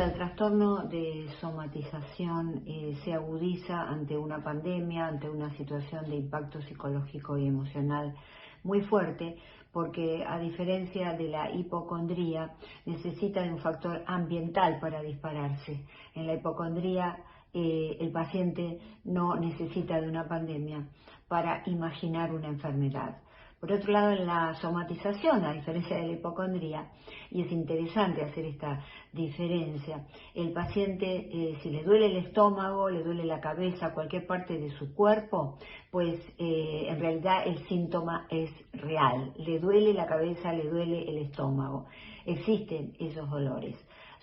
el trastorno de somatización se agudiza ante una pandemia, ante una situación de impacto psicológico y emocional muy fuerte, porque a diferencia de la hipocondría, necesita de un factor ambiental para dispararse. En la hipocondría, el paciente no necesita de una pandemia para imaginar una enfermedad. Por otro lado, en la somatización, a diferencia de la hipocondría, y es interesante hacer esta diferencia, el paciente, si le duele el estómago, le duele la cabeza, cualquier parte de su cuerpo, pues en realidad el síntoma es real. Le duele la cabeza, le duele el estómago. Existen esos dolores.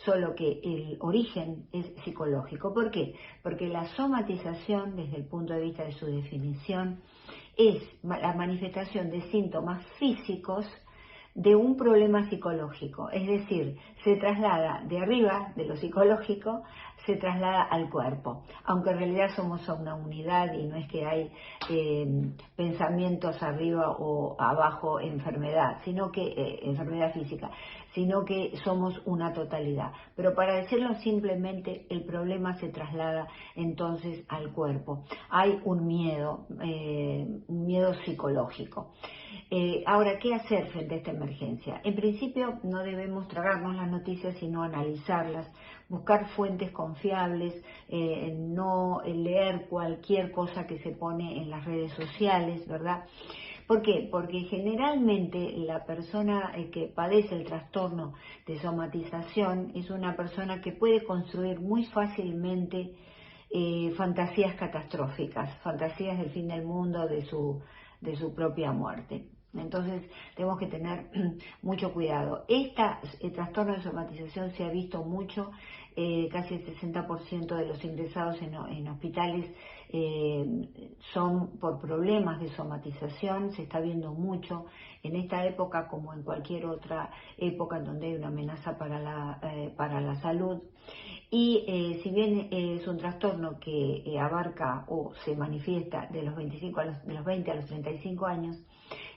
Solo que el origen es psicológico. ¿Por qué? Porque la somatización, desde el punto de vista de su definición, es la manifestación de síntomas físicos de un problema psicológico, es decir, se traslada de arriba, de lo psicológico, se traslada al cuerpo, aunque en realidad somos una unidad y no es que hay pensamientos arriba o abajo enfermedad, sino que enfermedad física, sino que somos una totalidad. Pero para decirlo simplemente, el problema se traslada entonces al cuerpo. Hay un miedo psicológico. Ahora, ¿qué hacer frente a esta emergencia? En principio no debemos tragarnos las noticias, sino analizarlas, buscar fuentes confiables, no leer cualquier cosa que se pone en las redes sociales, ¿verdad? ¿Por qué? Porque generalmente la persona que padece el trastorno de somatización es una persona que puede construir muy fácilmente fantasías catastróficas, fantasías del fin del mundo, de su propia muerte. Entonces tenemos que tener mucho cuidado. El trastorno de somatización se ha visto mucho, casi el 60% de los ingresados en hospitales son por problemas de somatización. Se está viendo mucho en esta época como en cualquier otra época en donde hay una amenaza para la salud. Y si bien es un trastorno que abarca o se manifiesta de los 20 a los 35 años,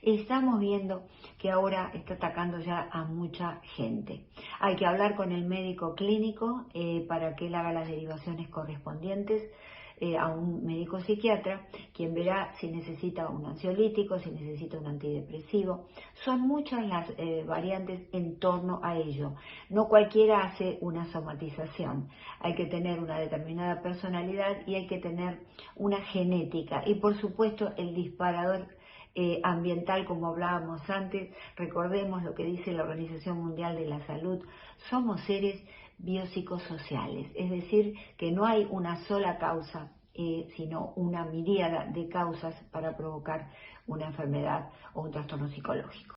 estamos viendo que ahora está atacando ya a mucha gente. Hay que hablar con el médico clínico para que él haga las derivaciones correspondientes a un médico psiquiatra, quien verá si necesita un ansiolítico, si necesita un antidepresivo. Son muchas las variantes en torno a ello. No cualquiera hace una somatización. Hay que tener una determinada personalidad y hay que tener una genética. Y por supuesto el disparador ambiental, como hablábamos antes. Recordemos lo que dice la Organización Mundial de la Salud: somos seres biopsicosociales, es decir, que no hay una sola causa, sino una miríada de causas para provocar una enfermedad o un trastorno psicológico.